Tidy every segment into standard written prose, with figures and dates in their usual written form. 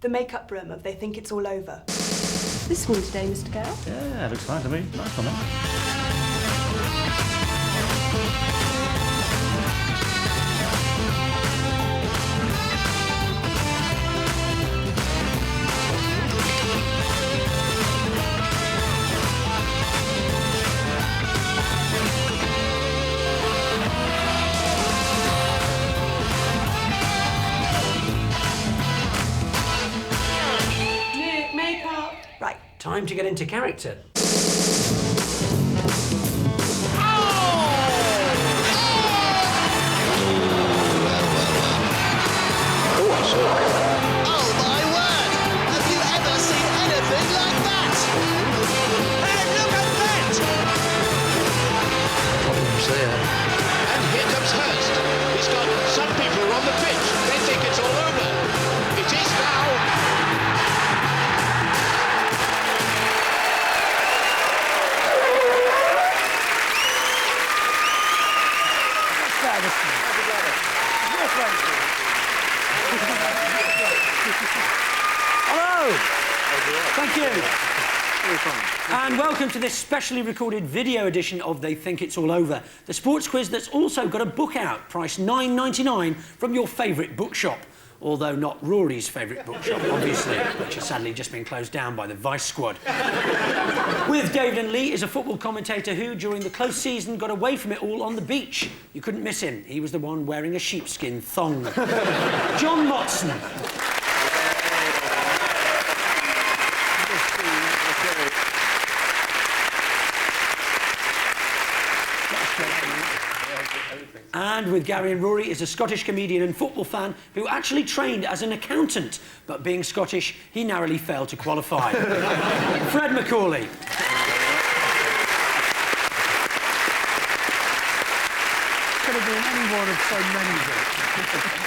The makeup room of They Think It's All Over. This one today, Mr. Gale. Yeah, looks fine to me. Nice one, eh? Right, time to get into character. Oh my word! Have you ever seen anything like that? Hey, look at that! Problems there. And here comes Hurst. He's got some people on the pitch. They think it's all over. It is now. Hello! Thank you. And welcome to this specially recorded video edition of They Think It's All Over, the sports quiz that's also got a book out, priced $9.99 from your favourite bookshop. Although not Rory's favourite bookshop, obviously, which has sadly just been closed down by the Vice Squad. With David and Lee is a football commentator who, during the close season, got away from it all on the beach. You couldn't miss him. He was the one wearing a sheepskin thong. John Motson. And with Gary and Rory is a Scottish comedian and football fan who actually trained as an accountant, but being Scottish, he narrowly failed to qualify. Fred McCauley. Could have been any one of so many.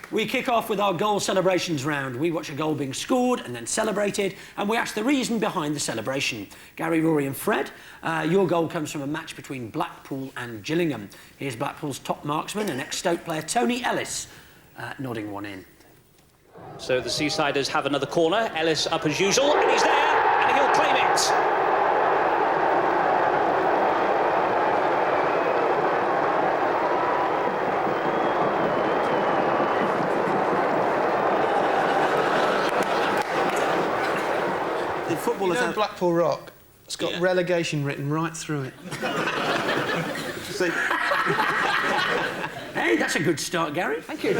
We kick off with our goal celebrations round. We watch a goal being scored and then celebrated, and we ask the reason behind the celebration. Gary, Rory and Fred, your goal comes from a match between Blackpool and Gillingham. Here's Blackpool's top marksman and ex-Stoke player Tony Ellis, nodding one in. So the Seasiders have another corner. Ellis up as usual, and he's there, and he'll claim it. You know Blackpool Rock? It's got relegation written right through it. Hey, that's a good start, Gary. Thank you.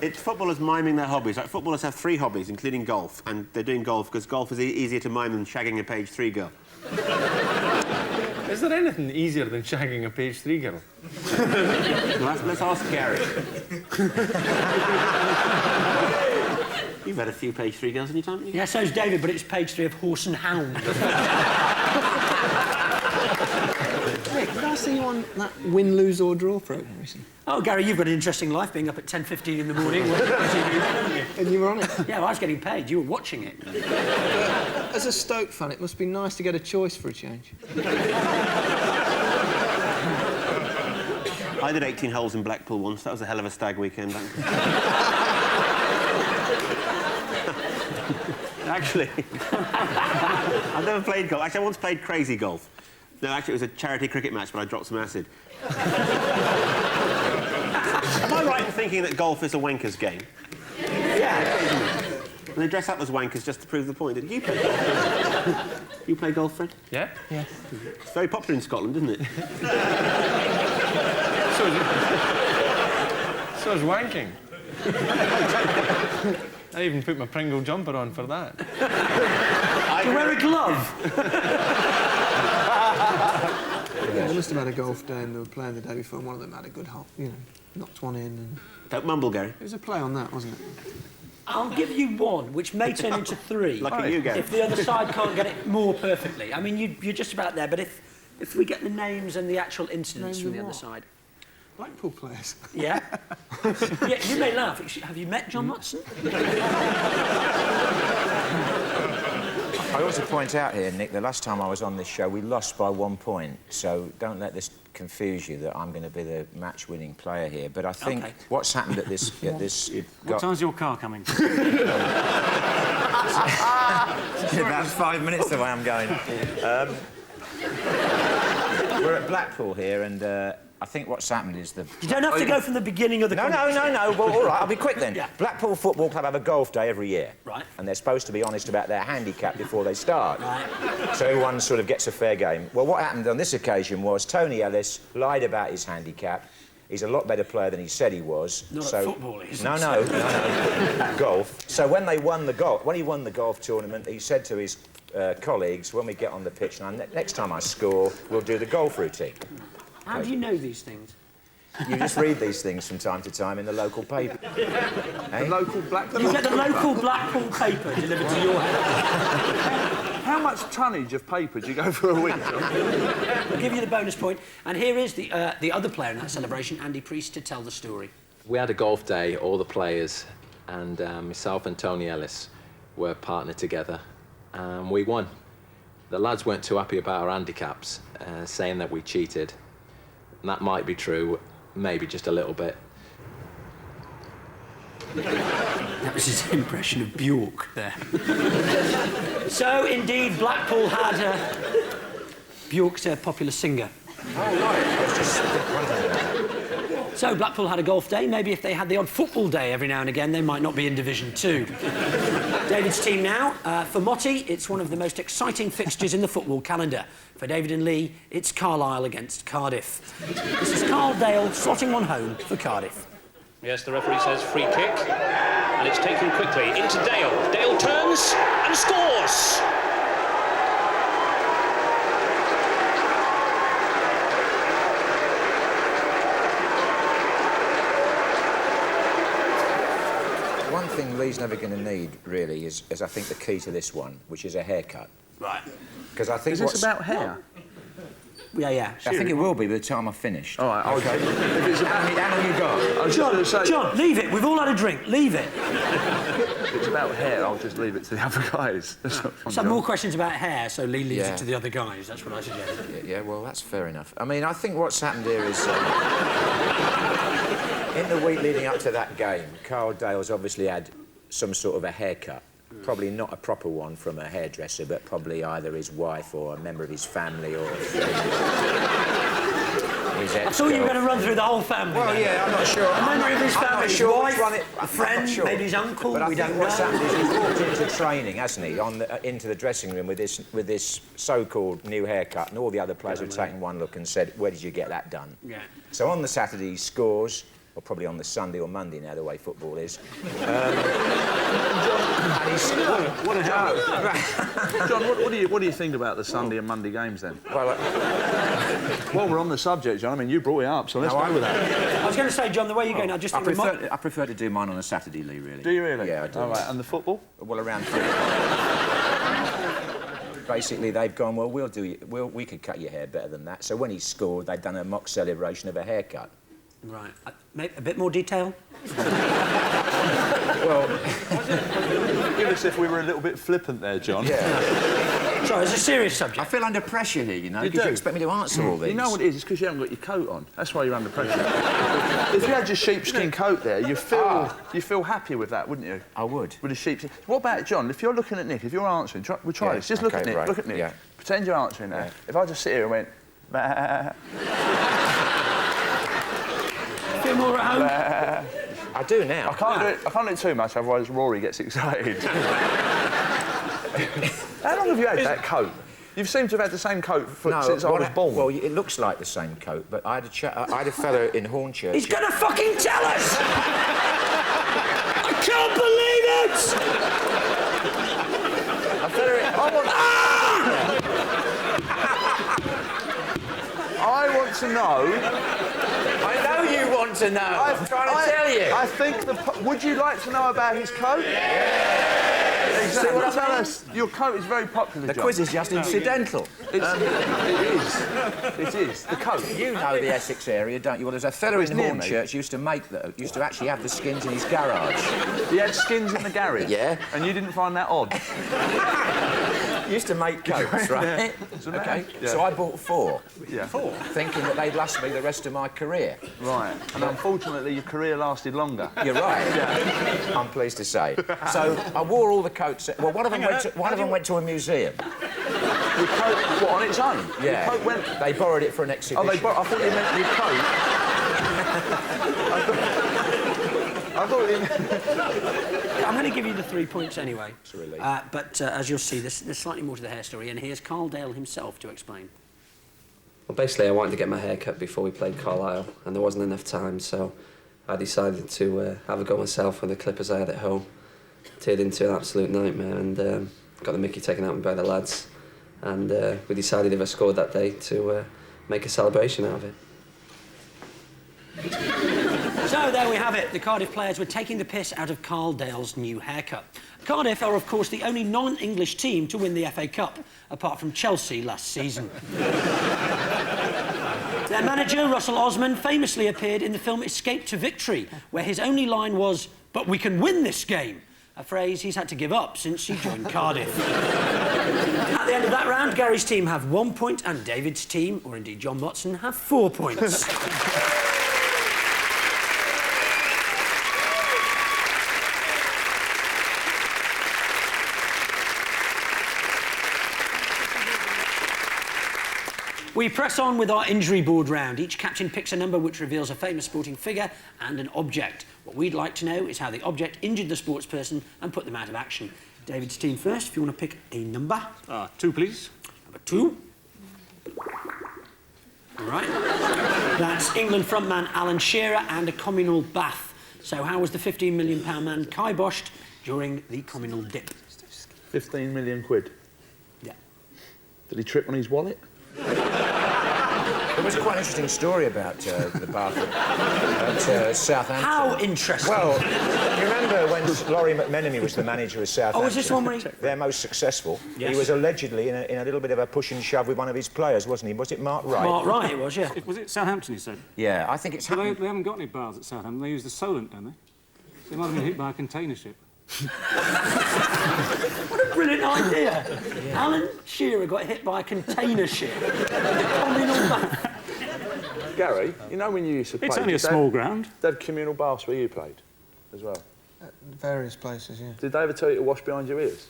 It's footballers miming their hobbies. Like, footballers have 3 hobbies, including golf, and they're doing golf because golf is easier to mime than shagging a page 3 girl. Is there anything easier than shagging a page 3 girl? Well, let's ask Gary. You've had a few page 3 girls in your time, haven't you? Yeah, so's David, but it's page 3 of Horse and Hound. Rick, did I see you on that win, lose or draw programme recently? Oh, Gary, you've got an interesting life, being up at 10:15 in the morning. And you were on it? Yeah, well, I was getting paid. You were watching it. As a Stoke fan, it must be nice to get a choice for a change. I did 18 holes in Blackpool once. That was a hell of a stag weekend. Actually, I've never played golf. Actually, I once played crazy golf. No, actually, it was a charity cricket match, but I dropped some acid. Am I right in thinking that golf is a wanker's game? Yeah. And they dress up as wankers just to prove the point. Did you play golf? You play golf, Fred? Yeah? Yeah. It's very popular in Scotland, isn't it? So is wanking. I even put my Pringle jumper on for that. You wear a glove? Yeah, they must have had a golf day and they were playing the day before and one of them had a good hole, you know, knocked one in and... Don't mumble, Gary. It was a play on that, wasn't it? I'll give you 1, which may turn into 3. Lucky you, Gary. If the other side can't get it more perfectly. I mean, you're just about there, but if we get the names and the actual incidents from the other side. Blackpool players. Yeah? Yeah, you may laugh. Have you met John Motson? I ought to point out here, Nick, the last time I was on this show, we lost by 1 point, so don't let this confuse you that I'm going to be the match-winning player here, but I think what's happened at this... What time's your car coming? About 5 minutes away I'm going. We're at Blackpool here, and I think what's happened is the... You don't have to go from the beginning of the... No. Well, all right, I'll be quick then. Yeah. Blackpool Football Club have a golf day every year. Right. And they're supposed to be honest about their handicap before they start. Right. So everyone sort of gets a fair game. Well, what happened on this occasion was Tony Ellis lied about his handicap. He's a lot better player than he said he was. Not at football, he's No. At golf. So when he won the golf tournament, he said to his colleagues, when we get on the pitch, next time I score, we'll do the golf routine. How do you know these things? You just read these things from time to time in the local paper. The local Blackpool. You get the local Blackpool paper delivered to your house. How much tonnage of paper do you go for a week, John? I'll give you the bonus point. And here is the other player in that celebration, Andy Priest, to tell the story. We had a golf day, all the players, and myself and Tony Ellis were partnered together, and we won. The lads weren't too happy about our handicaps, saying that we cheated. And that might be true, maybe just a little bit. That was his impression of Bjork there. So, indeed, Blackpool had Bjork's a popular singer. Oh, right. I was just wondering that. So, Blackpool had a golf day. Maybe if they had the odd football day every now and again, they might not be in Division 2. David's team now. For Motti, it's one of the most exciting fixtures in the football calendar. For David and Lee, it's Carlisle against Cardiff. This is Carl Dale slotting one home for Cardiff. Yes, the referee says free kick, and it's taken quickly into Dale. Dale turns and scores! One thing Lee's never going to need, really, is I think the key to this one, which is a haircut. Right. Because I think Is this about hair? Yeah. I think it will be by the time I've finished. All right, OK. If it's how many you got? John, leave it. We've all had a drink. Leave it. If it's about hair, I'll just leave it to the other guys. Some more questions about hair, so Lee leaves it to the other guys. That's what I suggest. Yeah, well, that's fair enough. I mean, I think what's happened here is... in the week leading up to that game, Carl Dale's obviously had some sort of a haircut. Probably not a proper one from a hairdresser, but probably either his wife or a member of his family or his ex-girl. I thought you were going to run through the whole family. Well, yeah, I'm not sure. A member of his family, his wife, a friend, sure. maybe his uncle, but we don't know. What's happened is he's walked into training, hasn't he, into the dressing room with this so-called new haircut, and all the other players have taken one look and said, where did you get that done? Yeah. So on the Saturday he scores, or probably on the Sunday or Monday now, the way football is. What a hell. John, what do you think about the Sunday and Monday games then? Well, while we're on the subject, John, I mean, you brought it up, so let's go with that. I was going to say, John, the way you're going, I prefer to do mine on a Saturday, Lee, really. Do you really? Yeah, I do. All right, and the football? Well, around 3. Basically, they've gone, well, we could cut your hair better than that. So when he scored, they'd done a mock celebration of a haircut. Right. A bit more detail? Well... Give us if we were a little bit flippant there, John. Yeah. Sorry, it's a serious subject. I feel under pressure here, you know, because you expect me to answer all these. You know what it is? It's because you haven't got your coat on. That's why you're under pressure. If you had your sheepskin coat there, you feel happy with that, wouldn't you? I would. With a sheepskin... What about, John, if you're looking at Nick, if you're answering... We'll try this. Just look at Nick. Right. Look at Nick. Yeah. Pretend you're answering there. Yeah. If I just sit here and went... Bah, feel more at home? I do now. I can't do it too much, otherwise Rory gets excited. How long have you had that coat? You seem to have had the same coat since I was born. Well, it looks like the same coat, but I had a fellow in Hornchurch... He's going to fucking tell us! I can't believe it! I want to know... I know you want to know. I'm trying to tell you. I think would you like to know about his coat? Yes. See what I mean? Your coat is very popular, The John. quiz is just incidental. It is. The coat. You know the Essex area, don't you? Well, there's a fella in Hornchurch used to actually have the skins in his garage. He had skins in the garage? Yeah. And you didn't find that odd? Used to make coats, right? OK, so I bought 4. Yeah. 4? Thinking that they'd last me the rest of my career. Right. And unfortunately, your career lasted longer. You're right. Yeah. I'm pleased to say. So I wore all the coats. Well, one of them went to a museum. Your coat, what, on its own? Yeah. Your coat went... They borrowed it for an exhibition. Oh, I thought you meant your coat... I thought you meant... I'm going to give you the 3 points anyway. It's a relief. But as you'll see, there's slightly more to the hair story, and here's Carl Dale himself to explain. Well, basically, I wanted to get my hair cut before we played Carlisle, and there wasn't enough time, so I decided to have a go myself with the clippers I had at home. Turned into an absolute nightmare, and got the mickey taken out of me by the lads. And we decided if I scored that day to make a celebration out of it. So there we have it. The Cardiff players were taking the piss out of Carl Dale's new haircut. Cardiff are, of course, the only non-English team to win the FA Cup, apart from Chelsea last season. Their manager, Russell Osman, famously appeared in the film Escape to Victory, where his only line was, "But we can win this game," a phrase he's had to give up since he joined Cardiff. At the end of that round, Gary's team have 1 point and David's team, or indeed John Motson, have 4 points. We press on with our injury board round. Each captain picks a number which reveals a famous sporting figure and an object. What we'd like to know is how the object injured the sportsperson and put them out of action. David's team first, if you want to pick a number. 2, please. Number 2. All right. That's England frontman Alan Shearer and a communal bath. So how was the £15 million man kiboshed during the communal dip? 15 million quid. Yeah. Did he trip on his wallet? There was quite an interesting story about the bath at Southampton. How interesting? Well, you remember when Laurie McMenemy was the manager of Southampton? Oh, was this one where he... Their most successful. Yes. He was allegedly in a little bit of a push and shove with one of his players, wasn't he? Was it Mark Wright? Mark Wright, it was, yeah. Was it Southampton, you said? Yeah, I think it's happened. They haven't got any baths at Southampton. They use the Solent, don't they? They might have been hit by a container ship. What a brilliant idea. Yeah. Alan Shearer got hit by a container ship. Communal bath. Gary, you know when you used to play... It's only a small ground. They had communal baths where you played as well? At various places, yeah. Did they ever tell you to wash behind your ears?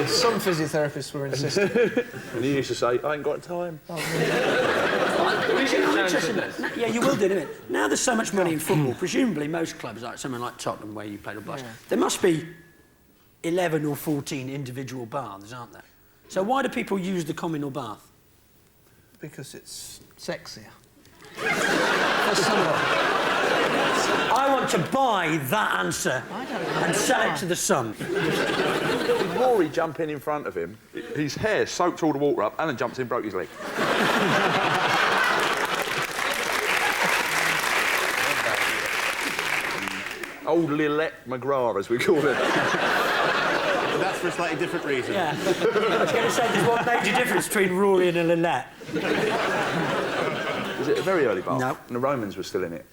Some physiotherapists were insistent. And you used to say, I ain't got time. Yeah, you will do, don't it? Now there's so much money in football, presumably most clubs, like something like Tottenham, where you played a bus, there must be 11 or 14 individual baths, aren't there? So why do people use the communal bath? Because it's sexier. I want to buy that answer and sell it to the Sun. Did Rory jump in front of him? His hair soaked all the water up. Alan jumped in, broke his leg. Old Lillette McGrath, as we call it. That's for a slightly different reason. Yeah. I was going to say there's one major difference between Rory and a Lillette. Was it a very early bath? No. And the Romans were still in it.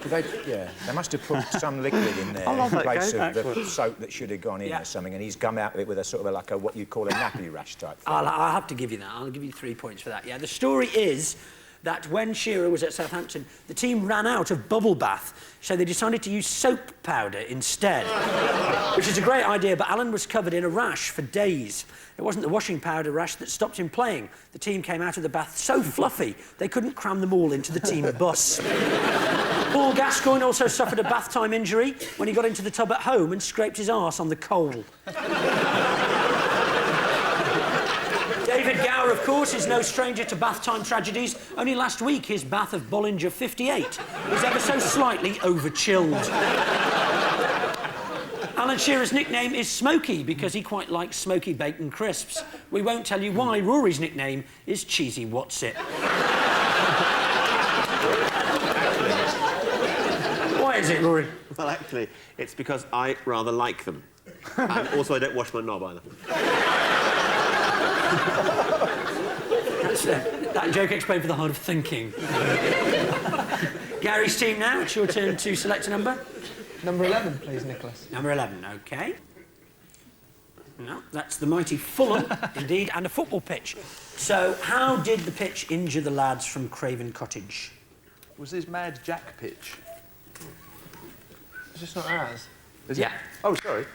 They must have put some liquid in there in place of the soap that should have gone in or something, and he's come out of it with a sort of like what you call a nappy rash type thing. I'll have to give you that. I'll give you 3 points for that. Yeah, the story is that when Shearer was at Southampton, the team ran out of bubble bath, so they decided to use soap powder instead, which is a great idea, but Alan was covered in a rash for days. It wasn't the washing powder rash that stopped him playing. The team came out of the bath so fluffy, they couldn't cram them all into the team bus. Paul Gascoigne also suffered a bath time injury when he got into the tub at home and scraped his arse on the coal. David Gower, of course, is no stranger to bath time tragedies. Only last week, his bath of Bollinger 58 was ever so slightly over-chilled. Alan Shearer's nickname is Smokey because he quite likes smoky bacon crisps. We won't tell you why Rory's nickname is Cheesy What's-It. Why, is it, Rory? Well, actually, it's because I rather like them. And also, I don't wash my knob either. That joke explained for the hard of thinking. Gary's team now. It's your turn to select a number. Number 11, please, Nicholas. Number 11, OK. No, that's the mighty Fulham, indeed, and a football pitch. So, how did the pitch injure the lads from Craven Cottage? Was this Mad Jack pitch? Is this not ours? Is it? Oh, sorry.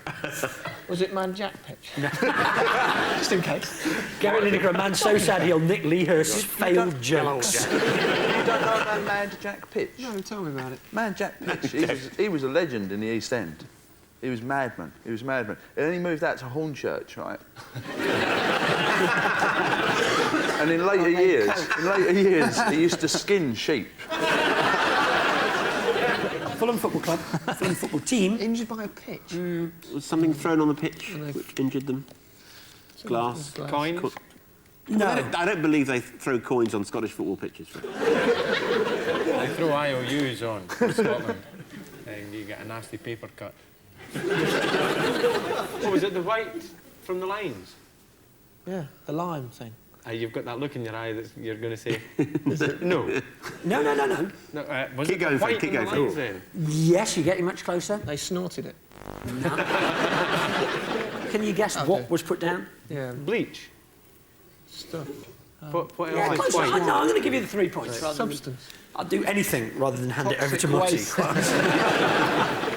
Was it Man Jack pitch? No. Just in case. Gary Lineker, a man so sad he'll Nick Lee Hurst's failed jokes. You don't know about Mad Jack pitch? No, tell me about it. Mad Jack pitch. He was a legend in the East End. He was madman. He was madman. And then he moved out to Hornchurch, right? And in later years, he used to skin sheep. Fulham Football Club, Fulham football team. Injured by a pitch? Was something thrown on the pitch which injured them? Glass? Coins? No. I don't believe they throw coins on Scottish football pitches. They throw IOUs on in Scotland, and you get a nasty paper cut. Oh, was it the white from the lines? Yeah, the lime thing. You've got that look in your eye that you're going to say... No. No. Was Keep it going, the white keep from the going. lines then? Yes, you're getting much closer. They snorted it. No. Can you guess what was put down? Yeah. Bleach? Stuff. What Yeah, else is close. white? No, I'm going to give you the 3 points. Substance. I'll do anything rather than hand it over to Motson.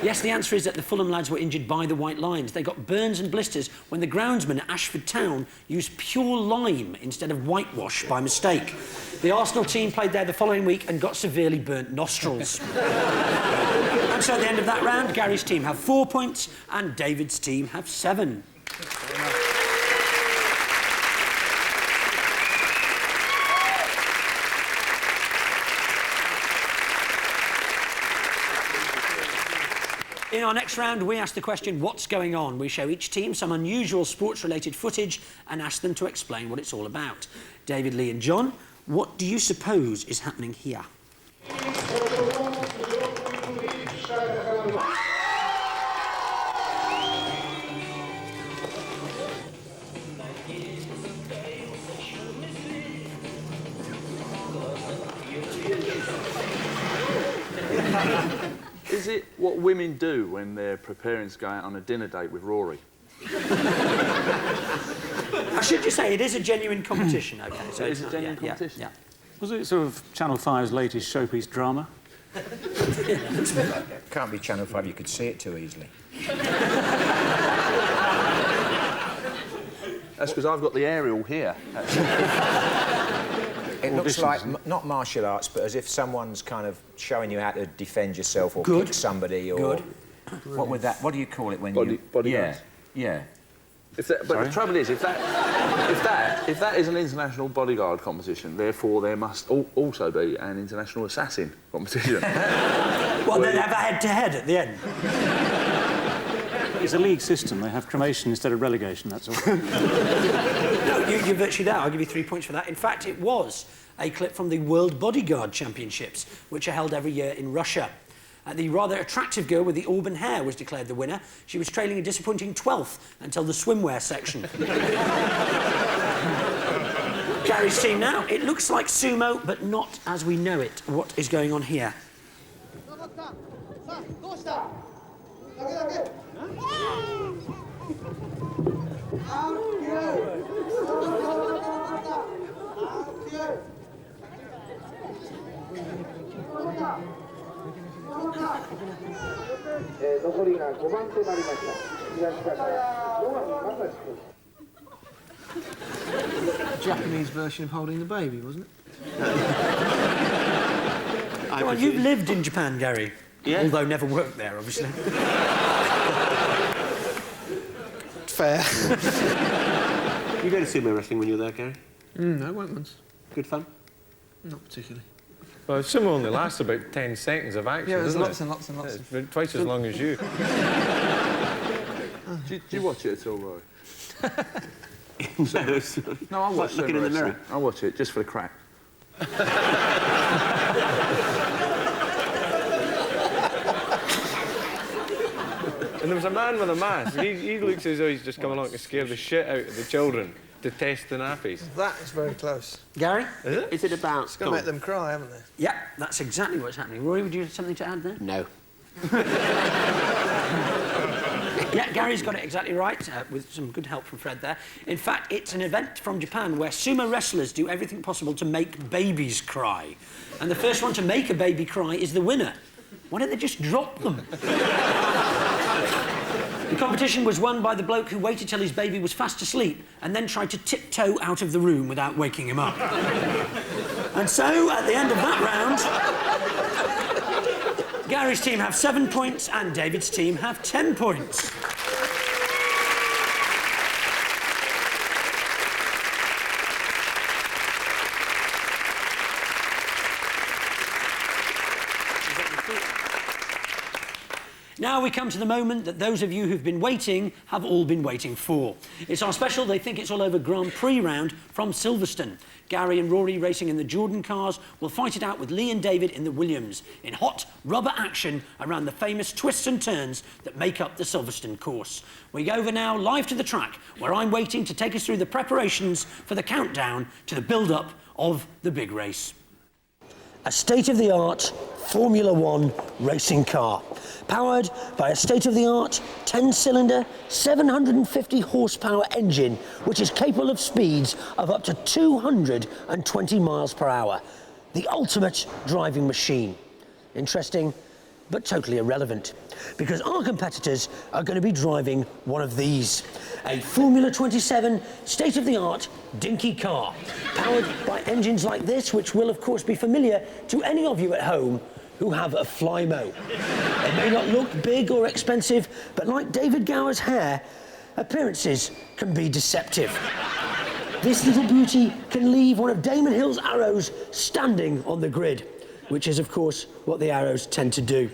Yes, the answer is that the Fulham lads were injured by the white lines. They got burns and blisters when the groundsman at Ashford Town used pure lime instead of whitewash by mistake. The Arsenal team played there the following week and got severely burnt nostrils. And so at the end of that round, Gary's team have 4 points and David's team have 7. In our next round, we ask the question, what's going on? We show each team some unusual sports-related footage and ask them to explain what it's all about. David, Lee and John, what do you suppose is happening here? Is it what women do when they're preparing to go out on a dinner date with Rory? I should just say, it is a genuine competition, OK? So It is a genuine competition? Yeah. Was it sort of Channel 5's latest showpiece drama? Can't be Channel 5, you could see it too easily. That's because I've got the aerial here. It looks like, not martial arts, but as if someone's kind of showing you how to defend yourself or kick somebody or... What would that... What do you call it when you... Bodyguards. Yeah. But the trouble is, if that is an international bodyguard competition, therefore there must also be an international assassin competition. Well, they'd have a head-to-head at the end. It's a league system. They have cremation instead of relegation, that's all. No, you're virtually there. I'll give you 3 points for that. In fact, it was a clip from the World Bodyguard Championships, which are held every year in Russia. The rather attractive girl with the auburn hair was declared the winner. She was trailing a disappointing 12th until the swimwear section. Gary's team now. It looks like sumo, but not as we know it. What is going on here? Japanese version of holding the baby, wasn't it? Well, you've lived in Japan, Gary. Yeah. Although never worked there, obviously. Fair. You go to sumo wrestling when you're there, Gary? No, I went once. Good fun? Not particularly. Well, sumo only lasts about 10 seconds of action, Yeah, there's doesn't lots it? and lots and lots. It's about twice as long as you. Do you watch it at all, Rory? No. No, I watch looking in the mirror. I watch it just for the crack. And there was a man with a mask. He looks as though he's just come along to scare the shit out of the children to test the nappies. That is very close. Gary? Is it? Is it about... It's going to make them cry, haven't they? Yeah, that's exactly what's happening. Rory, would you have something to add there? No. Yeah, Gary's got it exactly right, with some good help from Fred there. In fact, it's an event from Japan where sumo wrestlers do everything possible to make babies cry. And the first one to make a baby cry is the winner. Why don't they just drop them? The competition was won by the bloke who waited till his baby was fast asleep and then tried to tiptoe out of the room without waking him up. And so, at the end of that round, Gary's team have 7 points and David's team have 10 points. Now we come to the moment that those of you who've been waiting have all been waiting for. It's our special They Think It's All Over Grand Prix round from Silverstone. Gary and Rory racing in the Jordan cars will fight it out with Lee and David in the Williams in hot rubber action around the famous twists and turns that make up the Silverstone course. We go over now live to the track where I'm waiting to take us through the preparations for the countdown to the build-up of the big race. A state-of-the-art Formula One racing car, powered by a state-of-the-art 10-cylinder, 750-horsepower engine, which is capable of speeds of up to 220 miles per hour. The ultimate driving machine. Interesting, but totally irrelevant, because our competitors are going to be driving one of these. A Formula 27 state-of-the-art dinky car, powered by engines like this, which will, of course, be familiar to any of you at home who have a Flymo. It may not look big or expensive, but like David Gower's hair, appearances can be deceptive. This little beauty can leave one of Damon Hill's arrows standing on the grid, which is, of course, what the arrows tend to do.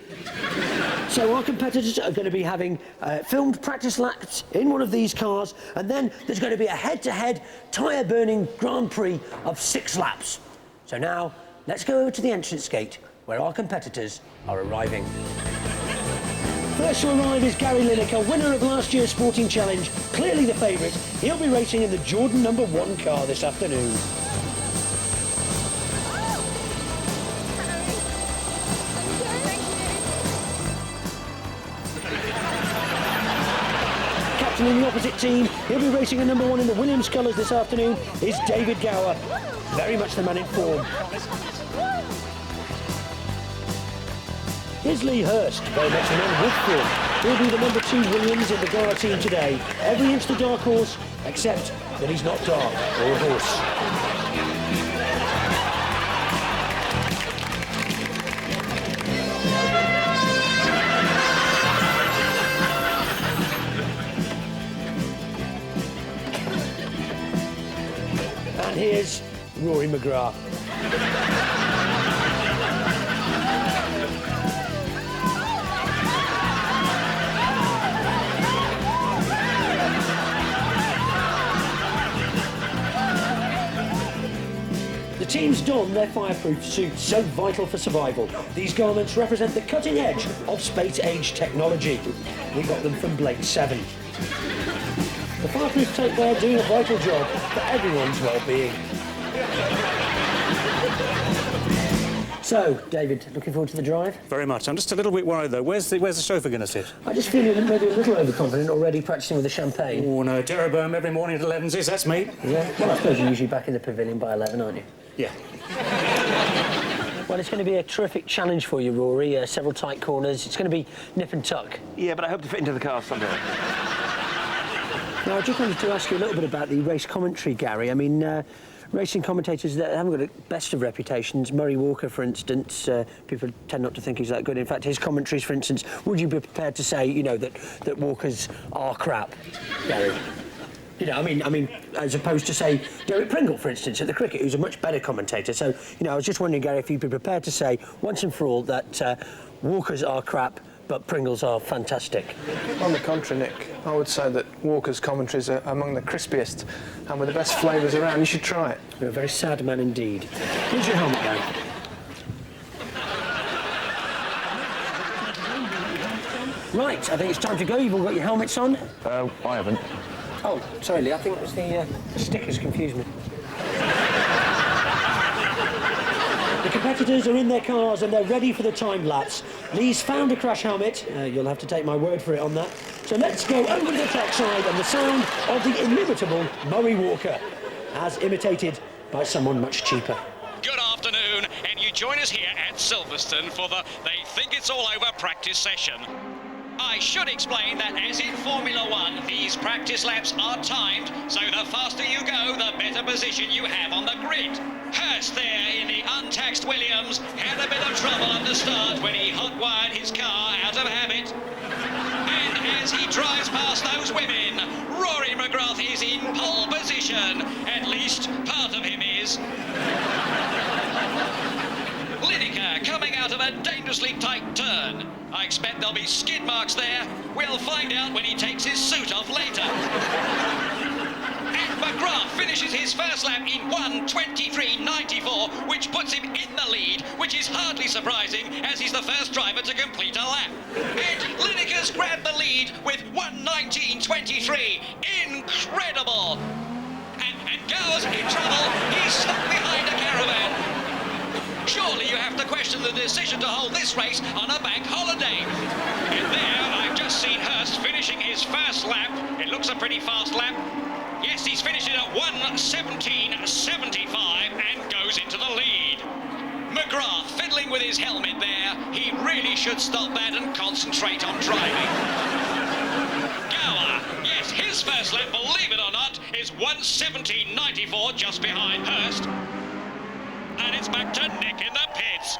So our competitors are going to be having filmed practice laps in one of these cars, and then there's going to be a head-to-head tyre-burning Grand Prix of 6 laps. So now, let's go over to the entrance gate, where our competitors are arriving. First to arrive is Gary Lineker, winner of last year's Sporting Challenge, clearly the favourite. He'll be racing in the Jordan #1 car this afternoon. Captain in the opposite team, he'll be racing a #1 in the Williams colours this afternoon, is David Gower. Very much the man in form. Here's Lee Hurst, very much the man with form. He'll be the #2 Williams in the Gara team today. Every inch the dark horse, except that he's not dark or a horse. And here's Rory McGrath. The teams don their fireproof suits, so vital for survival. These garments represent the cutting edge of space-age technology. We got them from Blake 7. The fireproof tapewear doing a vital job for everyone's well-being. So, David, looking forward to the drive? Very much. I'm just a little bit worried, though. Where's the chauffeur going to sit? I just feel you're maybe a little overconfident already, practising with the champagne. Oh, no. Jeroboam every morning at 11's, that's me. Yeah? Well, I suppose you're usually back in the pavilion by 11, aren't you? Yeah. Well, it's going to be a terrific challenge for you, Rory. Several tight corners. It's going to be nip and tuck. Yeah, but I hope to fit into the car someday. Now, I just wanted to ask you a little bit about the race commentary, Gary. I mean, racing commentators that haven't got the best of reputations. Murray Walker, for instance, people tend not to think he's that good. In fact, his commentaries, for instance, would you be prepared to say, you know, that Walkers are crap, Gary? You know, I mean, as opposed to, say, Derek Pringle, for instance, at the cricket, who's a much better commentator. So, you know, I was just wondering, Gary, if you'd be prepared to say, once and for all, that Walkers are crap, but Pringles are fantastic. On the contrary, Nick, I would say that Walker's commentaries are among the crispiest and with the best flavours around. You should try it. You're a very sad man indeed. Here's your helmet, Gary. Right, I think it's time to go. You've all got your helmets on. I haven't. Oh, sorry, Lee, I think it was the stickers confused me. The competitors are in their cars and they're ready for the time lapse. Lee's found a crash helmet. You'll have to take my word for it on that. So let's go over to the trackside and the sound of the inimitable Murray Walker, as imitated by someone much cheaper. Good afternoon, and you join us here at Silverstone for the They Think It's All Over practice session. I should explain that as in Formula One, these practice laps are timed, so the faster you go, the better position you have on the grid. Hurst there in the untaxed Williams had a bit of trouble at the start when he hot-wired his car out of habit. And as he drives past those women, Rory McGrath is in pole position, at least part of him is. Lineker coming out of a dangerously tight turn. I expect there'll be skid marks there. We'll find out when he takes his suit off later. And McGrath finishes his first lap in 1:23.94, which puts him in the lead, which is hardly surprising as he's the first driver to complete a lap. And Lineker's grabbed the lead with 1:19.23. Incredible! And Gower's in trouble. He's stuck behind a caravan. Surely you have to question the decision to hold this race on a bank holiday. And there, I've just seen Hurst finishing his first lap. It looks a pretty fast lap. Yes, he's finished it at 1:17.75 and goes into the lead. McGrath fiddling with his helmet there. He really should stop that and concentrate on driving. Gower, yes, his first lap, believe it or not, is 1:17.94, just behind Hurst. And it's back to Nick in the pits.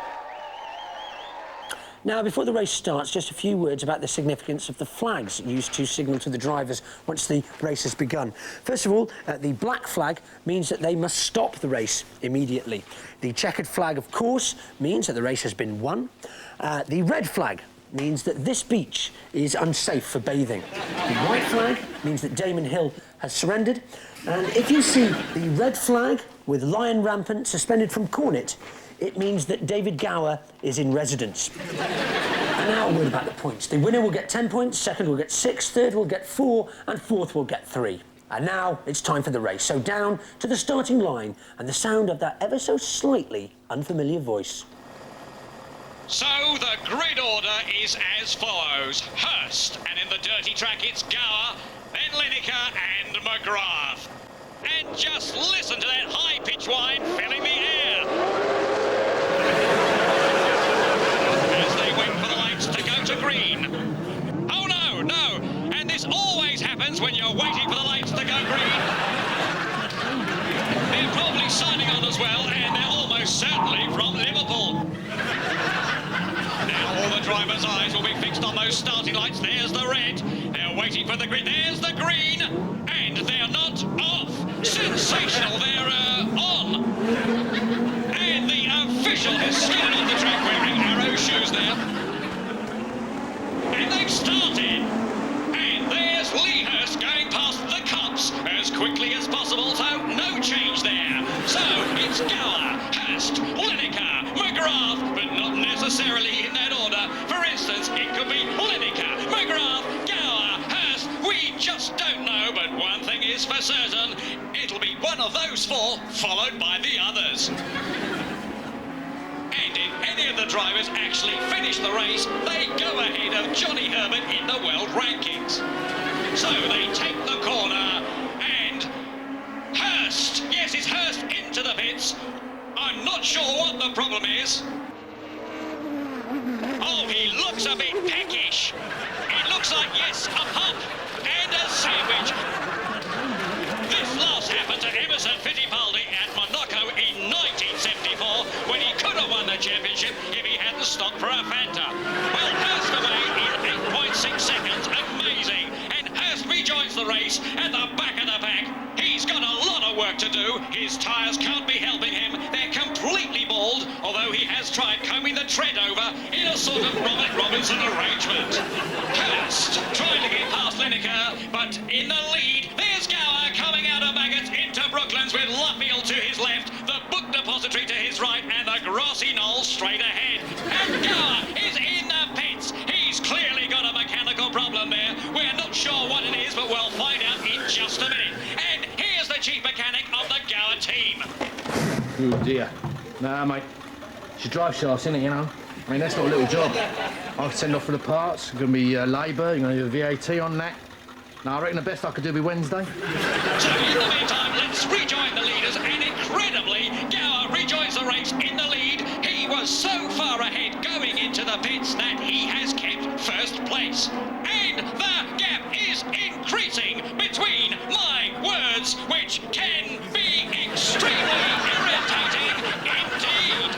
Now, before the race starts, just a few words about the significance of the flags used to signal to the drivers once the race has begun. First of all, the black flag means that they must stop the race immediately. The checkered flag, of course, means that the race has been won. The red flag means that this beach is unsafe for bathing. The white flag means that Damon Hill has surrendered. And if you see the red flag with Lion Rampant suspended from Cornet, it means that David Gower is in residence. And now a word about the points. The winner will get 10 points, second will get 6, third will get 4, and fourth will get 3. And now it's time for the race. So down to the starting line and the sound of that ever so slightly unfamiliar voice. So the grid order is as follows. Hurst, and in the dirty track it's Gower, then Lineker and McGrath. And just listen to that high-pitch whine filling the air. As they wait for the lights to go to green. Oh no, no, and this always happens when you're waiting for the lights to go green. They're probably signing on as well, and they're almost certainly from Liverpool. Now all the drivers' eyes will be fixed on those starting lights. There's the red. They're waiting for the green. There's the green. And they're not off. Sensational. They're on. And the official has skidded off the track wearing arrow shoes there. And they've started. And there's Lee Hurst going past the cops as quickly as possible, so no change there. So it's Gower, Hurst, Lineker, McGrath, but not necessarily in that order. For instance, it could be Lineker, McGrath, Gower, Hurst. We just don't know, but one thing is for certain. It'll be one of those four, followed by the others. And if any of the drivers actually finish the race, they go ahead of Johnny Herbert in the world rankings. So they take the corner, and Hurst, yes, it's Hurst into the pits. I'm not sure what the problem is. Oh, he looks a bit peckish. It looks like, yes, a pump and a sandwich. This last happened to Emerson Fittipaldi at Monaco in 1974 when he could have won the championship if he hadn't stopped for a Fanta. Well, Hurst away in 8.6 seconds. Amazing. And Hurst rejoins the race at the back of the pack. He's got a lot of work to do. His tyres can't be helping him. They're completely bald, although he has tried combing the tread over in a sort of Robert Robinson arrangement. Hurst trying to get past Lineker, but in the lead, there's Gower coming out of Baggots into Brooklands with Luffield to his left, the Book Depository to his right, and the grassy knoll straight ahead. And Gower is in the pits. He's clearly got a mechanical problem there. We're not sure what it is, but we'll find out in just a minute. And here's the chief mechanic of the Gower team. Oh dear. Nah, mate. She drive shafts, innit, you know? I mean, that's not a little job. I could send off for the parts, going to be labour, you're going to do the VAT on that. Now, I reckon the best I could do be Wednesday. So, in the meantime, let's rejoin the leaders, and incredibly, Gower rejoins the race in the lead. He was so far ahead going into the pits that he has kept first place. And the gap is increasing between my words, which can be extremely irritating indeed.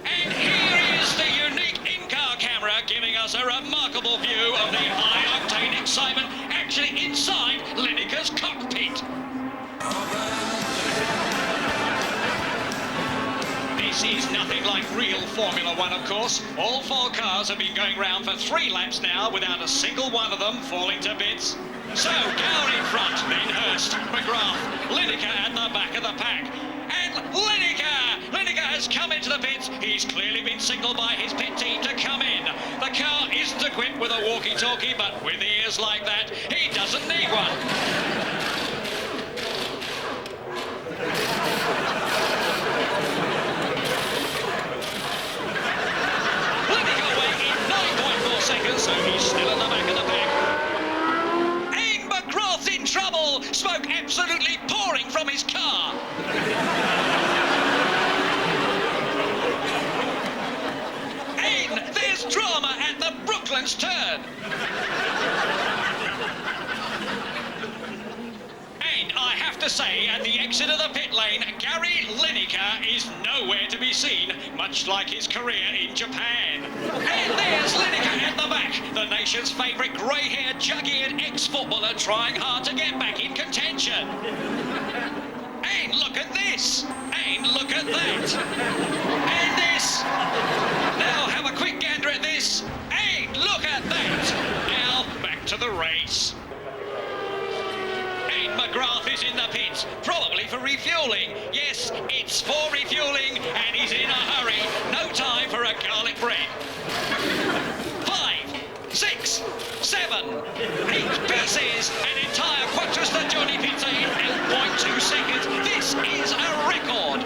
And here is the unique in-car camera giving us a remarkable view of the high-octane excitement actually inside Lineker's cockpit. This is nothing like real Formula One, of course. All 4 cars have been going round for 3 laps now without a single one of them falling to bits. So, Gower in front, then Hurst, McGrath, Lineker at the back of the pack. And Lineker has come into the pits. He's clearly been signalled by his pit team to come in. The car isn't equipped with a walkie-talkie, but with ears like that, he doesn't need one. Lineker weighing in 9.4 seconds, so he's still in the back of the pack. And McGrath's in trouble. Smoke absolutely pouring from his car. And there's drama at the Brooklands turn. And I have to say, at the exit of the pit lane, Gary Lineker is nowhere to be seen, much like his career in Japan. And there's Lineker at the back, the nation's favourite grey-haired, jug-eared ex-footballer trying hard to get back in contention. And look at this! And look at that! And this! Now have a quick gander at this! And look at that! Now back to the race. And McGrath is in the pits, probably for refuelling. Yes, it's for refuelling, and he's in a hurry. No time for a garlic bread. 5, 6, 7, 8 pieces. An entire quattro stagioni pizza in 8.2 seconds. This is a record.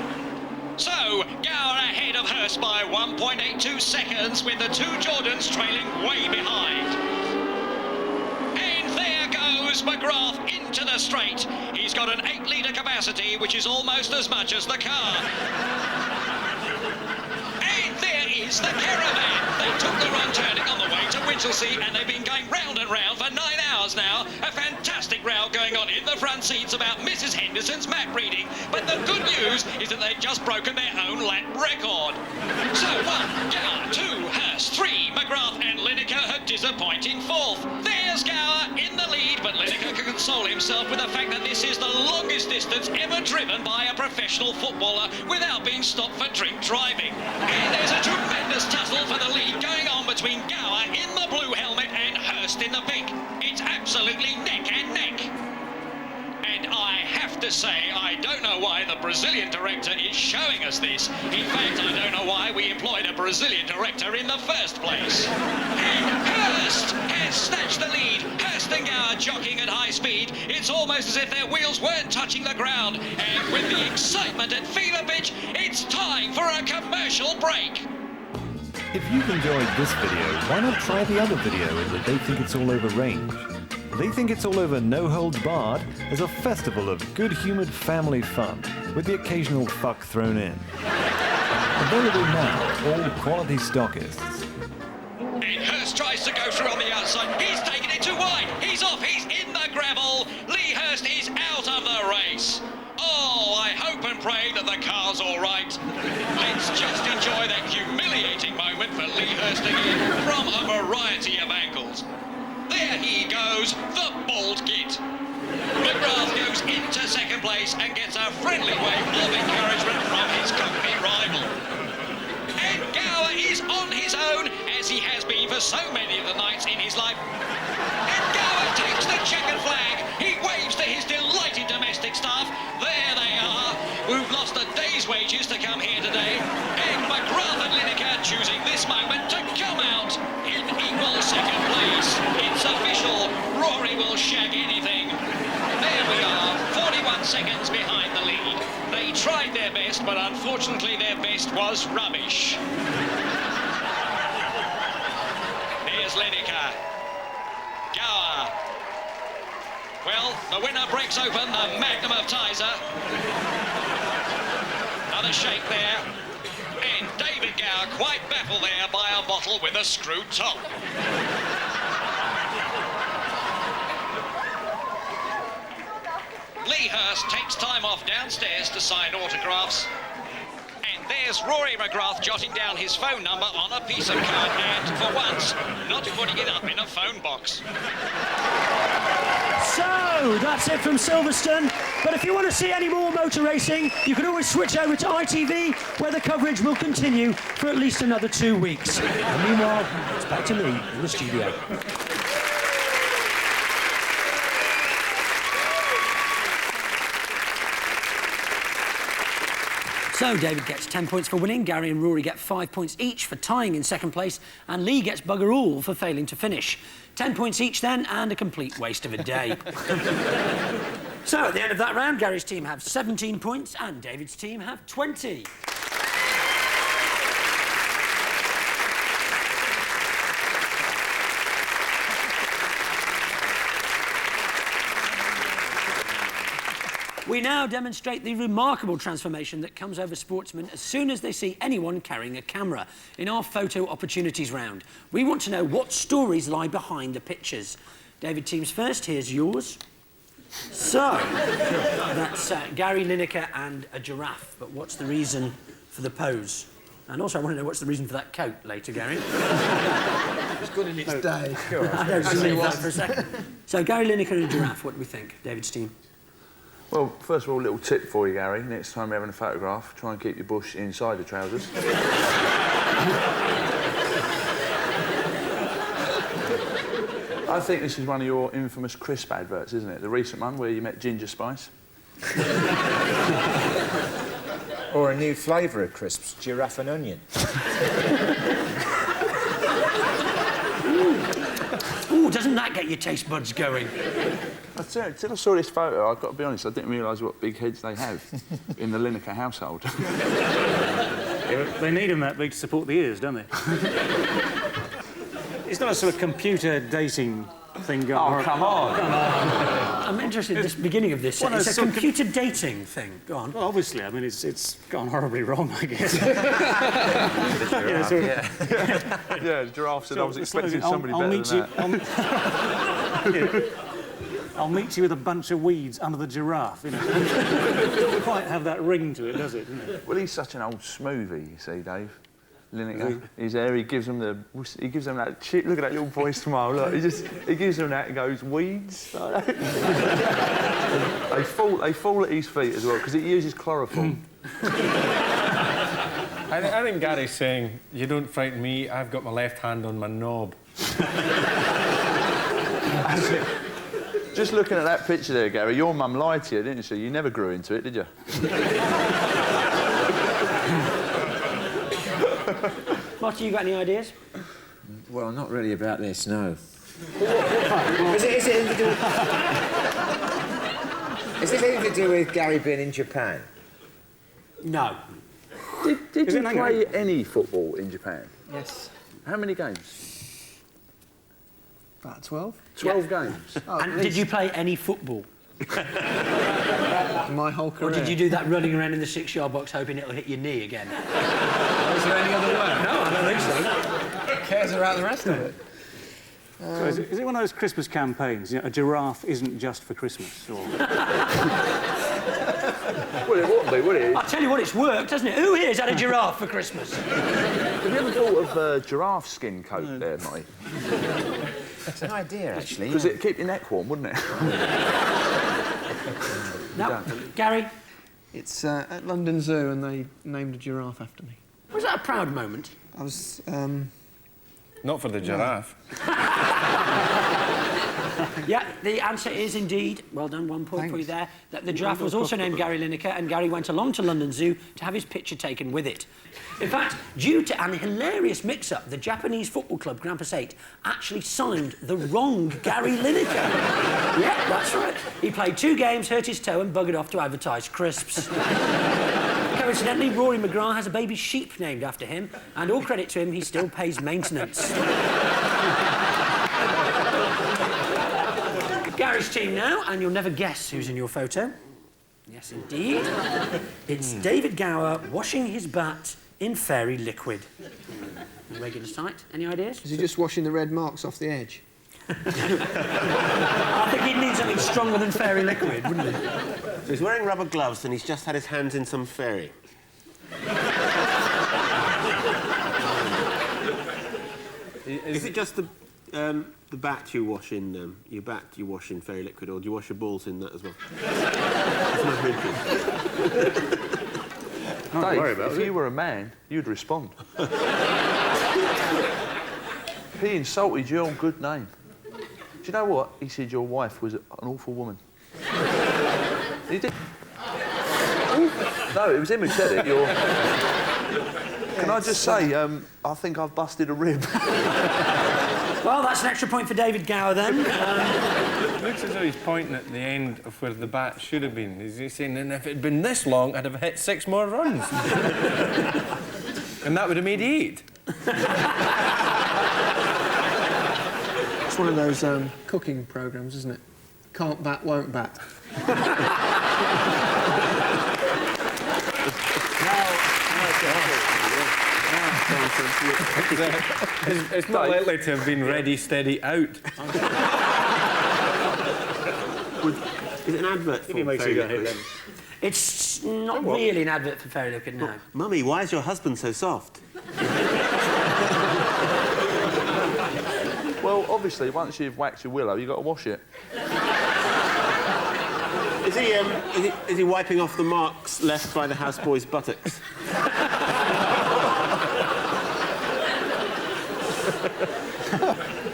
So, Gower ahead of Hurst by 1.82 seconds, with the 2 Jordans trailing way behind. And there goes McGrath into the straight. He's got an 8-litre capacity, which is almost as much as the car. And there is the caravan. They took the wrong turning on the way to Winchelsea, and they've been going round and round for 9 hours now. A fantastic row going on in the front seats about Mrs. Henderson's map reading. But the good news is that they've just broken their own lap record. So 1, Gower, 2, Hurst, 3, McGrath and Lineker a disappointing 4th. There's Gower in the lead, but Lineker can console himself with the fact that this is the longest distance ever driven by a professional footballer without being stopped for drink driving. And there's a tremendous tussle for the lead going on between Gower in the blue helmet and Hurst in the pink. It's absolutely neck and neck. And I have to say, I don't know why the Brazilian director is showing us this. In fact, I don't know why we employed a Brazilian director in the first place. And Hurst has snatched the lead. Hurst and Gower jockeying at high speed. It's almost as if their wheels weren't touching the ground. And with the excitement at fever pitch, it's time for a commercial break. If you've enjoyed this video, why not try the other video in the They Think It's All Over range? They Think It's All Over No Holds Barred is a festival of good-humoured family fun, with the occasional fuck thrown in. Available now, all quality stockists. And Hurst tries to go through on the outside. He's taken it too wide. He's off. He's in the gravel. Lee Hurst is out of the race. Oh, I hope and pray that the car's all right. Let's just enjoy that humiliating moment for Lee Hurst again from a variety of angles. There he goes, the bald git. McGrath goes into second place and gets a friendly wave of encouragement from his cockpit rival. And Gower is on his own, as he has been for so many of the nights in his life. And Gower takes the checkered flag. He waves to his delighted domestic staff. There they are, who've lost a day's wages to come here today. And McGrath and Lineker choosing this moment to come out in equal second place. It's best, but unfortunately their best was rubbish. Here's Lineker. Gower. Well, the winner breaks open the magnum of Tizer. Another shake there. And David Gower quite baffled there by a bottle with a screwed top. Lee Hurst takes time off downstairs to sign autographs. And there's Rory McGrath jotting down his phone number on a piece of card and, for once, not putting it up in a phone box. So, that's it from Silverstone. But if you want to see any more motor racing, you can always switch over to ITV, where the coverage will continue for at least another 2 weeks. And meanwhile, it's back to me in the studio. So David gets 10 points for winning, Gary and Rory get 5 points each for tying in second place, and Lee gets bugger all for failing to finish. 10 points each then, and a complete waste of a day. So at the end of that round, Gary's team have 17 points and David's team have 20. We now demonstrate the remarkable transformation that comes over sportsmen as soon as they see anyone carrying a camera. In our Photo Opportunities round, we want to know what stories lie behind the pictures. David team's first, here's yours. So, that's Gary Lineker and a giraffe, but what's the reason for the pose? And also I want to know what's the reason for that coat later, Gary. It's good in its day. I don't just leave that for a second. So, Gary Lineker and a giraffe, what do we think? David's team. Well, first of all, a little tip for you, Gary. Next time you're having a photograph, try and keep your bush inside the trousers. I think this is one of your infamous crisp adverts, isn't it? The recent one where you met Ginger Spice. Or a new flavour of crisps, giraffe and onion. Ooh, doesn't that get your taste buds going? Until I saw this photo, I've got to be honest, I didn't realise what big heads they have in the Lineker household. Yeah, they need them that big to support the ears, don't they? It's not a sort of computer dating thing going on. Oh, come on. I'm interested in this beginning of this. Well, it's a computer dating thing. Go on. Well, obviously, I mean, it's gone horribly wrong, I guess. Yeah, the giraffe said I was expecting somebody better than that. I'll meet you with a bunch of weeds under the giraffe, you know. It doesn't quite have that ring to it, does it? Well, he's such an old smoothie, you see, Dave. Lineker. He's there, he gives them that shit, look at that little boy smile, look, he gives them that and goes, weeds? Like that. They fall at his feet as well, because it uses chloroform. I think Gary's saying, you don't frighten me, I've got my left hand on my knob. Just looking at that picture there, Gary, your mum lied to you, didn't she? You never grew into it, did you? Martin, you got any ideas? Well, not really about this, no. Is it anything to do with Gary being in Japan? No. Did you play any football in Japan? Yes. How many games? About 12. 12 games. Oh, and did you play any football? My whole career. Or did you do that running around in the 6-yard box hoping it'll hit your knee again? Is there any other way? No, I don't think so. Who cares about the rest of it? So is it one of those Christmas campaigns? You know, a giraffe isn't just for Christmas, or... Well, it wouldn't be, would it? I'll tell you what, it's worked, hasn't it? Who here's had a giraffe for Christmas? Have you ever thought of a giraffe skin coat there, mate? That's an idea, actually. Because it'd keep your neck warm, wouldn't it? No. Gary? It's at London Zoo, and they named a giraffe after me. Was that a proud moment? I was, Not for the giraffe. Yeah, the answer is indeed, well done, 1 point for you there, that the giraffe was also named Gary Lineker, and Gary went along to London Zoo to have his picture taken with it. In fact, due to an hilarious mix-up, the Japanese football club, Grand Prix actually signed the wrong Gary Lineker. Yeah, that's right. He played 2 games, hurt his toe and buggered off to advertise crisps. Coming Coincidentally, Rory McGrath has a baby sheep named after him, and all credit to him, he still pays maintenance. Gary's team now, and you'll never guess who's in your photo. Yes, indeed. It's David Gower washing his bat in fairy liquid. Regular sight. Any ideas? Is he just washing the red marks off the edge? I think he'd need something stronger than fairy liquid, wouldn't he? So he's wearing rubber gloves and he's just had his hands in some fairy. Is it just the bat you wash in you wash in fairy liquid, or do you wash your balls in that as well? Dave, if you were a man, you'd respond. He insulted your good name. Do you know what? He said your wife was an awful woman. He did. No, it was him who said it. Can I just say, I think I've busted a rib. Well, that's an extra point for David Gower, then. It looks as though he's pointing at the end of where the bat should have been. He's saying, and if it had been this long, I'd have hit 6 more runs. And that would have made 8. It's one of those cooking programmes, isn't it? Can't bat, won't bat. It's not likely to have been ready, steady, out. Is it an advert for fairy liquid? It's not really an advert for fairy liquid, no. Mummy, why is your husband so soft? Well, obviously, once you've waxed your willow, you've got to wash it. Is he wiping off the marks left by the houseboy's buttocks?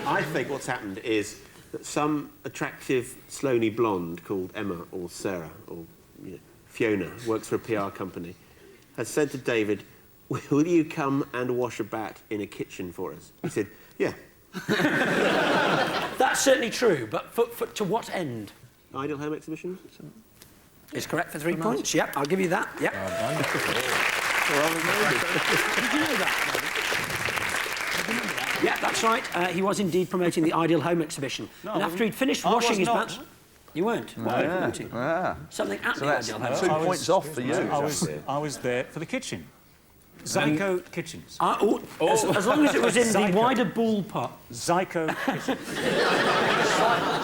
I think what's happened is that some attractive, slony blonde called Emma or Sarah or Fiona, works for a PR company, has said to David, "Will you come and wash a bat in a kitchen for us?" He said, "Yeah." That's certainly true, but to what end? Ideal Home Exhibition? It's correct for 3 points. Yep, I'll give you that. Yep. Did you know that? Yeah, that's right. He was indeed promoting the Ideal Home Exhibition. No, and after he'd finished washing his bat... You weren't? Why? Yeah. Something at So the that's Ideal Home 2 points off for you. I was there for the kitchen. Zyco Kitchens. As long as it was in the wider ball pot. Zyco Kitchens.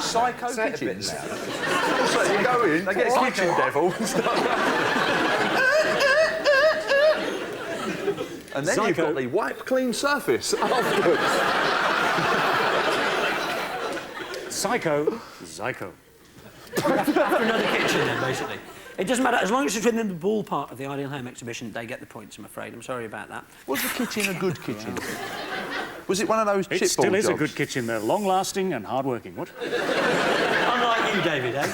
Psycho Kitchens. So you go in, they get a kitchen devil and then you've got the wipe clean surface afterwards. Zyco. After another kitchen, then, basically. It doesn't matter, as long as it's within the ball part of the Ideal Home Exhibition, they get the points, I'm afraid. I'm sorry about that. Was the kitchen a good kitchen? Was it one of those chipboard It still is jobs? a good kitchen. They're long-lasting and hard-working. What? Unlike you, David, eh?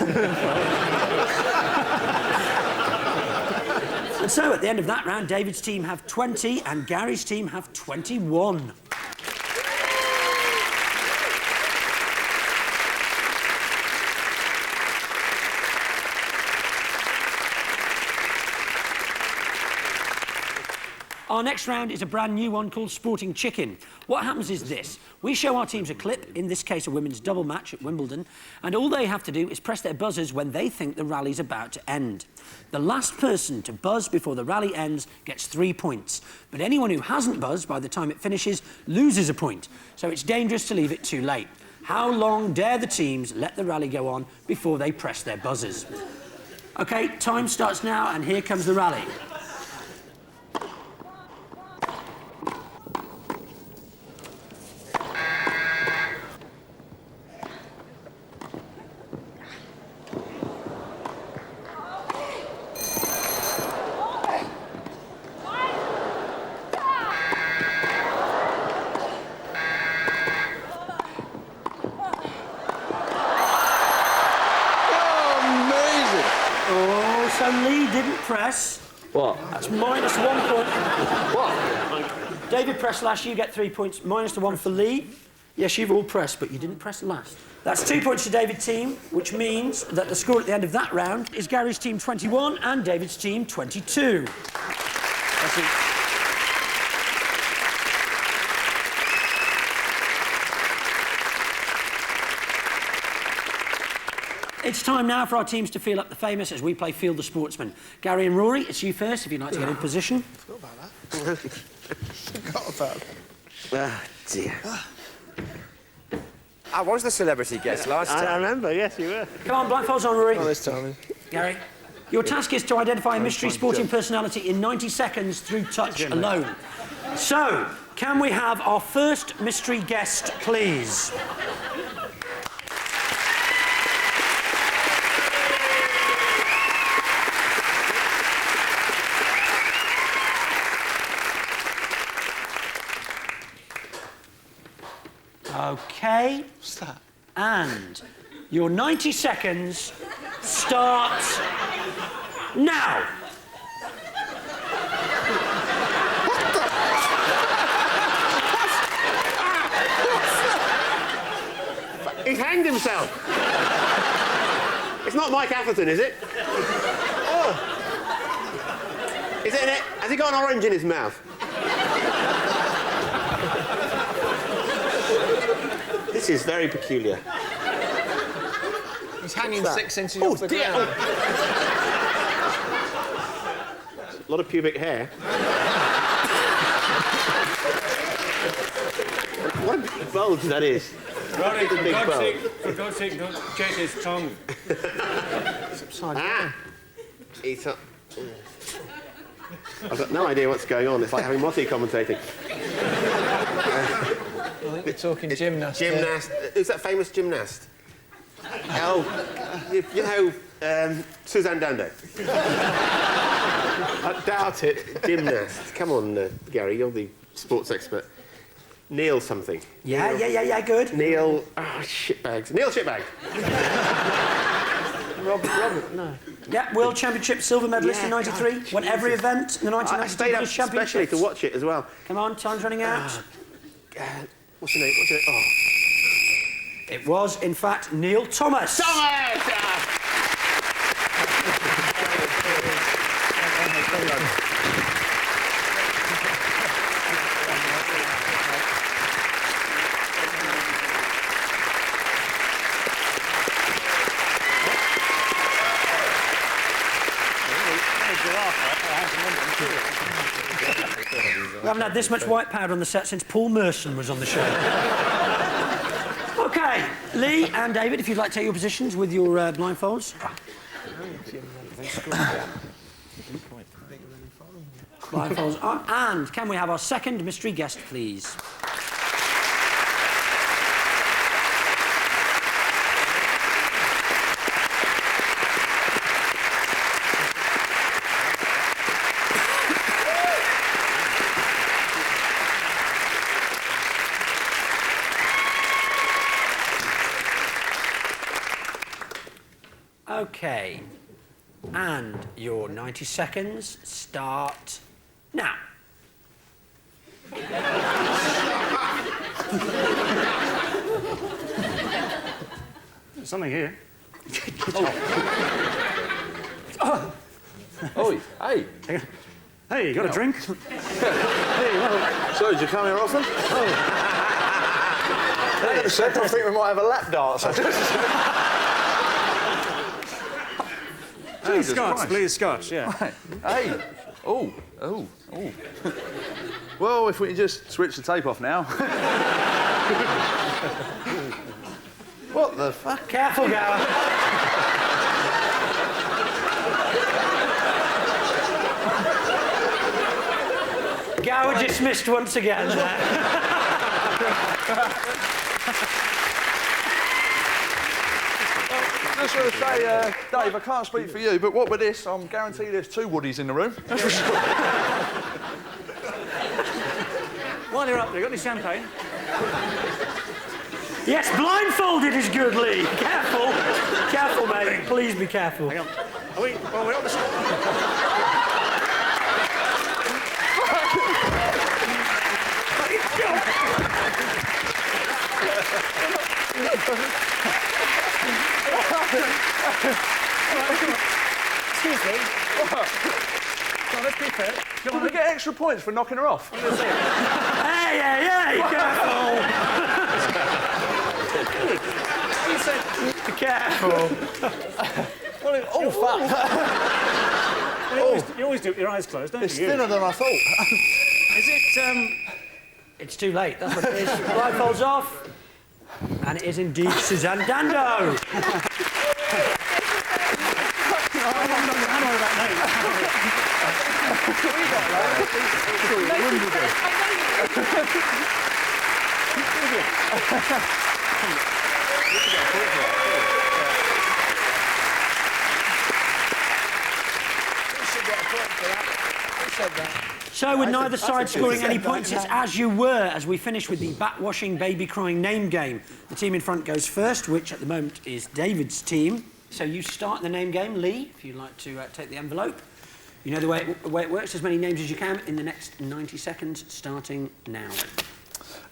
And so, at the end of that round, David's team have 20 and Gary's team have 21. Our next round is a brand new one called Sporting Chicken. What happens is this. We show our teams a clip, in this case a women's double match at Wimbledon, and all they have to do is press their buzzers when they think the rally's about to end. The last person to buzz before the rally ends gets 3 points, but anyone who hasn't buzzed by the time it finishes loses a point, so it's dangerous to leave it too late. How long dare the teams let the rally go on before they press their buzzers? OK, time starts now, and here comes the rally. Press. What? That's minus 1 point. What? David pressed last, you get 3 points. Minus the 1 for Lee. Yes, you've all pressed, but you didn't press last. That's 2 points to David's team, which means that the score at the end of that round is Gary's team 21 and David's team 22. That's it. It's time now for our teams to feel up the famous as we play Field the Sportsman. Gary and Rory, it's you first, if you'd like to get in position. Forgot about that. Forgot about that. Ah, dear. I was the celebrity guest last time. I remember, yes, you were. Come on, blindfolds on, Rory. Not this time. Gary, your task is to identify a mystery sporting personality in 90 seconds through touch alone. So, can we have our first mystery guest, please? OK. What's that? And your 90 seconds start now. He's hanged himself. It's not Mike Atherton, is it? Oh. Is it? Has he got an orange in his mouth? This is very peculiar. He's hanging 6 inches off the ground. A lot of pubic hair. What a bulge that is. Rory, for God's sake, don't check his tongue. It's upside down. He's up. I've got no idea what's going on. It's like having Motty commentating. I think we're talking gymnast. Gymnast. Who's that famous gymnast? Oh, you know, Suzanne Dando. I doubt it. Gymnast. Come on, Gary, you're the sports expert. Neil something. Yeah, good. Neil... Oh, shitbags. Neil Shitbag. Robert, no. Yeah, World Championship silver medalist in '93. Won every event in the 1992 I stayed up Championships. especially to watch it as well. Come on, time's running out. What's your name? Oh. It was, in fact, Neil Thomas. Thomas! We haven't had this much white powder on the set since Paul Merson was on the show. OK, Lee and David, if you'd like to take your positions with your blindfolds. Blindfolds on. And can we have our second mystery guest, please? OK, and your 90 seconds start now. There's something here. Oh, hey. Hey, you got a drink? Hey, well, so, did you come here often? Hang on a sec, I think we might have a lap dance. Jesus Scotch, Christ. please, Scotch, yeah. Right. Hey. Oh. Well, if we can just switch the tape off now. What the fuck? Careful, Gower. Gower dismissed once again. Just want to say, Dave, I can't speak for you, but what with this, I'm guaranteed there's 2 Woodies in the room. That's for sure. While you're up there, you got any champagne? Yes, blindfolded is good, Lee. Careful. Careful, mate. Please be careful. Hang on. Are we up the... Excuse me. Come on, let's be fair. Come on, we get extra points for knocking her off. Hey, careful! You said... Careful. Oh, fuck. You always do it with your eyes closed, don't It's you? thinner than I thought. Is it, It's too late, that's what it is. Blindfolds off. And it is indeed Suzanne Dando. So, with neither side scoring any points, it's as you were as we finish with the bat-washing, baby-crying name game. The team in front goes first, which at the moment is David's team. So you start the name game. Lee, if you'd like to take the envelope. You know the way it works, as many names as you can in the next 90 seconds, starting now.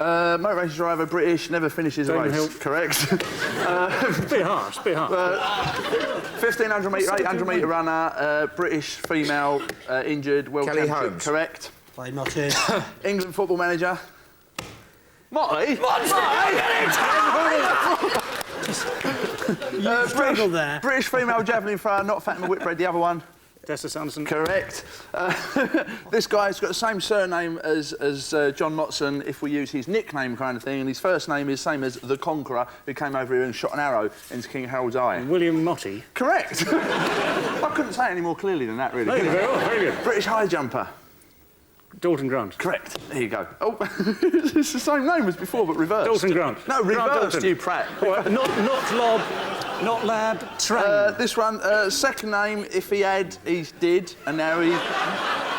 Motor race driver, British, never finishes a race. Correct. Bit harsh, bit harsh. 1500 metre, 800 metre runner, British female, injured, world Kelly champion. Holmes. Correct. Played Motson. England football manager. Motley? You struggled there. British female javelin thrower, not Fatima Whitbread, the other one. Tessa Sanderson. Correct. This guy's got the same surname as John Motson if we use his nickname kind of thing, and his first name is same as the Conqueror, who came over here and shot an arrow into King Harold's eye. William Motti. Correct. I couldn't say it any more clearly than that, really. No, very well, very good. British high jumper. Dalton Grant. Correct. There you go. Oh, it's the same name as before, but reversed. Dalton Grant. No, reversed, Dalton. you prat. What? Not Lob, not Lab, Train. This one, second name, if he had, he did, and now he...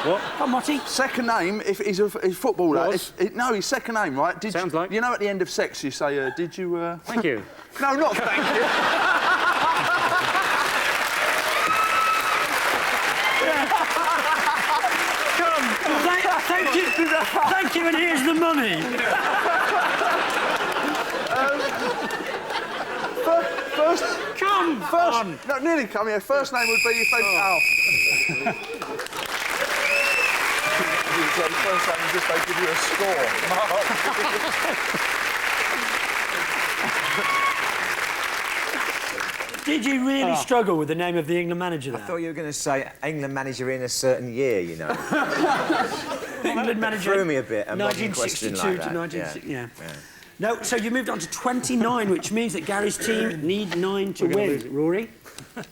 What? Come on, Motti. Second name, if he's a footballer. Was? No, his second name, right? Sounds like. You know at the end of sex you say, did you... Thank you. No, not thank you. Thank you, and here's the money. First... Come on. No, nearly come here. First name would be your favourite... Oh. First name is just they give you a score. Did you really struggle with the name of the England manager there? I thought you were going to say England manager in a certain year, you know. England manager. Threw me a bit. A modern 1962 question like to that. 1960. Yeah. No, so you moved on to 29, which means that Gary's team need 9 to win. Rory,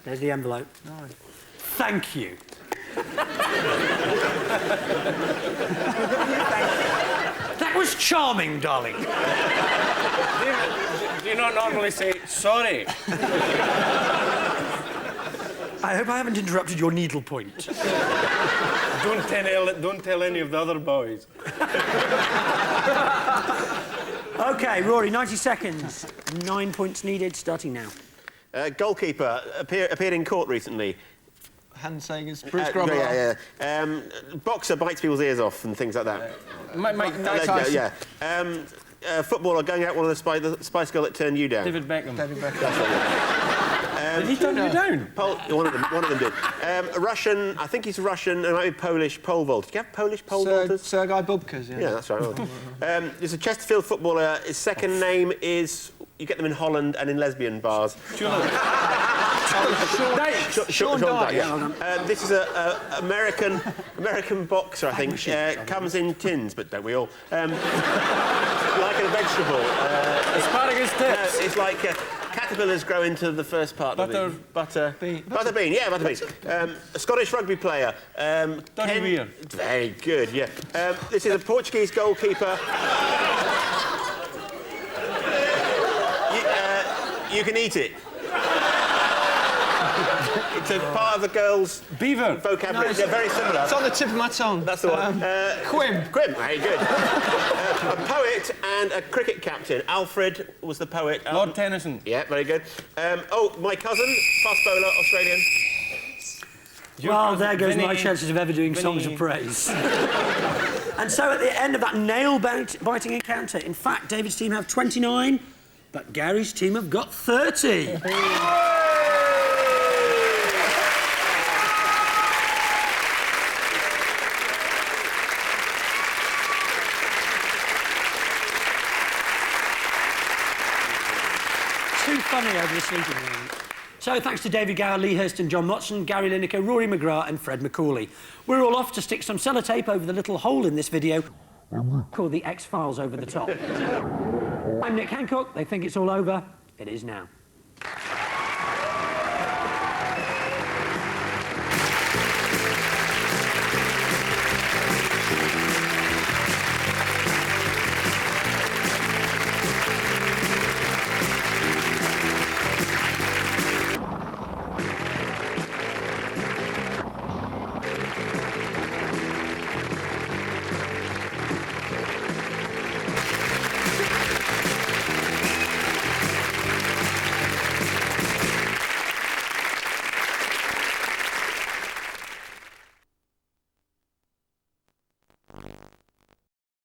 there's the envelope. 9. Thank you. That was charming, darling. Do you not normally say sorry? I hope I haven't interrupted your needlepoint. Don't tell any of the other boys. OK, Rory, 90 seconds. 9 points needed, starting now. Goalkeeper appeared in court recently. Hand saying it's Bruce Grobbelaar. Yeah. Boxer bites people's ears off and things like that. Mike Tyson. Yeah. Footballer going out one of the Spice Girl that turned you down. David Beckham. That's right. Did he turn you down? One of them did. A Russian, I think he's Russian, and maybe Polish pole vault. Did you have Polish pole vaulters? Sergei Bubka's, yeah. Yeah, that's right. There's a Chesterfield footballer. His second name is... You get them in Holland and in lesbian bars. Sean Dyche. Yeah. This is an American boxer, I think. Comes in tins, but don't we all? Like a vegetable. Asparagus tips. No, it's like caterpillars grow into the first part of the butter bean. Butter bean, yeah, butter beans. A Scottish rugby player. Donny Weir. Very good, yeah. This is a Portuguese goalkeeper. You can eat it. It's a part of the girls' beaver vocabulary. They're very similar. It's on the tip of my tongue. That's the one. Quim. Very good. A poet and a cricket captain. Alfred was the poet. Lord Tennyson. Yeah, very good. My cousin, fast bowler, Australian. Well, there goes my chances of ever doing songs of praise. And so at the end of that nail-biting encounter, in fact, David's team have 29, but Gary's team have got 30. Too funny over the sleeping room. So thanks to David Gower, Lee Hurst and John Motson, Gary Lineker, Rory McGrath and Fred McCauley. We're all off to stick some sellotape over the little hole in this video called the X-Files over the top. I'm Nick Hancock. They think it's all over. It is now.